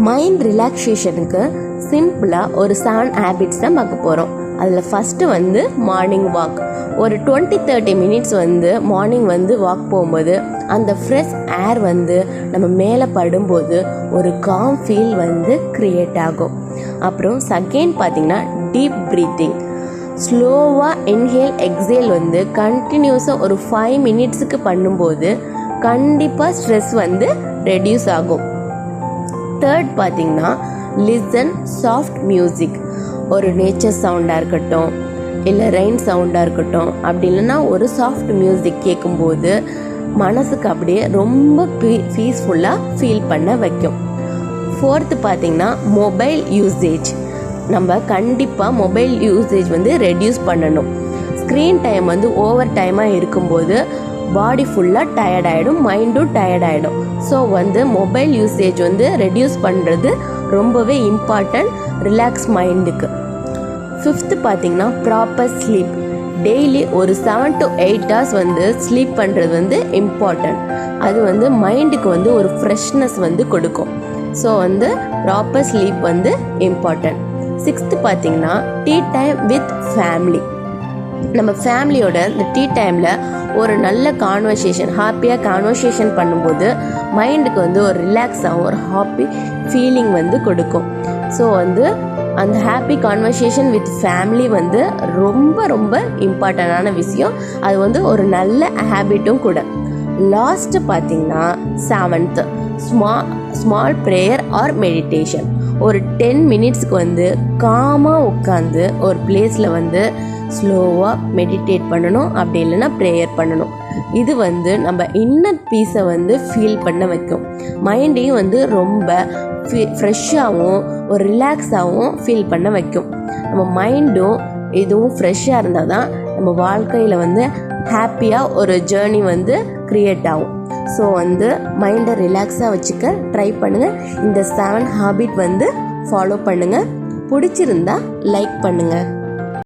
Mind ரிலாக்ஸேஷனுக்கு சிம்பிளாக ஒரு 7 habits தான் பார்க்க போகிறோம். அதில் ஃபஸ்ட்டு வந்து மார்னிங் வாக். ஒரு 20-30 மினிட்ஸ் வந்து மார்னிங் வந்து வாக் போகும்போது அந்த ஃப்ரெஷ் ஏர் வந்து நம்ம மேலே படும்போது ஒரு காம் ஃபீல் வந்து க்ரியேட் ஆகும். அப்புறம் செகண்ட் பார்த்திங்கன்னா டீப் ப்ரீத்திங். ஸ்லோவாக இன்ஹேல் எக்ஸேல் வந்து கண்டினியூஸாக ஒரு 5 மினிட்ஸுக்கு பண்ணும்போது கண்டிப்பாக ஸ்ட்ரெஸ் வந்து ரெடியூஸ் ஆகும். தேர்ட் பார்த்திங்கன்னா லிசன் சாஃப்ட் மியூசிக். ஒரு நேச்சர் சவுண்டாக இருக்கட்டும், இல்லை ரெயின் சவுண்டாக இருக்கட்டும், அப்படி இல்லைன்னா ஒரு சாஃப்ட் மியூசிக் கேட்கும்போது மனசுக்கு அப்படியே ரொம்ப பீஸ்ஃபுல்லாக ஃபீல் பண்ண வைக்கும். ஃபோர்த்து பார்த்திங்கன்னா மொபைல் யூசேஜ். நம்ம கண்டிப்பாக மொபைல் யூசேஜ் வந்து ரெடியூஸ் பண்ணணும். ஸ்க்ரீன் டைம் வந்து ஓவர் டைமாக இருக்கும்போது பாடி ஃபுல்லாக டயர்ட் ஆகிடும், மைண்டும் டயர்ட் ஆகிடும். ஸோ வந்து மொபைல் யூசேஜ் வந்து ரெடியூஸ் பண்ணுறது ரொம்பவே இம்பார்ட்டன்ட் ரிலாக்ஸ் மைண்டுக்கு. ஃபிஃப்த்து பார்த்திங்கன்னா ப்ராப்பர் ஸ்லீப். டெய்லி ஒரு 7 to 8 hours வந்து ஸ்லீப் பண்ணுறது வந்து இம்பார்ட்டன்ட். அது வந்து மைண்டுக்கு வந்து ஒரு ஃப்ரெஷ்னஸ் வந்து கொடுக்கும். ஸோ வந்து ப்ராப்பர் ஸ்லீப் வந்து இம்பார்ட்டன்ட். சிக்ஸ்த்து பார்த்திங்கன்னா டீ டைம் வித் ஃபேமிலி. நம்ம ஃபேமிலியோட இந்த டீ டைமில் ஒரு நல்ல ஹாப்பியாக கான்வர்சேஷன் பண்ணும்போது மைண்டுக்கு வந்து ஒரு ரிலாக்ஸாகவும் ஒரு ஹாப்பி ஃபீலிங் வந்து கொடுக்கும். ஸோ வந்து அந்த ஹாப்பி கான்வர்சேஷன் வித் ஃபேமிலி வந்து ரொம்ப ரொம்ப இம்பார்ட்டண்டான விஷயம். அது வந்து ஒரு நல்ல ஹேபிட்டும் கூட. லாஸ்ட்டு பார்த்திங்கன்னா 7th small prayer R meditation. ஒரு 10 மினிட்ஸ்க்கு வந்து காமாக உட்காந்து ஒரு பிளேஸில் வந்து ஸ்லோவாக மெடிடேட் பண்ணணும், அப்படி இல்லைன்னா ப்ரேயர் பண்ணணும். இது வந்து நம்ம இன்னர் பீஸை வந்து ஃபீல் பண்ண வைக்கும். மைண்டையும் வந்து ரொம்ப ஃப்ரெஷ்ஷாகவும் ஒரு ரிலாக்ஸாகவும் ஃபீல் பண்ண வைக்கும். நம்ம மைண்டும் இதுவும் ஃப்ரெஷ்ஷாக இருந்தால் தான் நம்ம வாழ்க்கையில் வந்து ஹாப்பியாக ஒரு ஜேர்னி வந்து க்ரியேட் ஆகும். ஸோ வந்து மைண்டை ரிலாக்ஸாக வச்சுக்க ட்ரை பண்ணுங்கள். இந்த 7 ஹாபிட் வந்து ஃபாலோ பண்ணுங்கள். பிடிச்சிருந்தா லைக் பண்ணுங்கள்.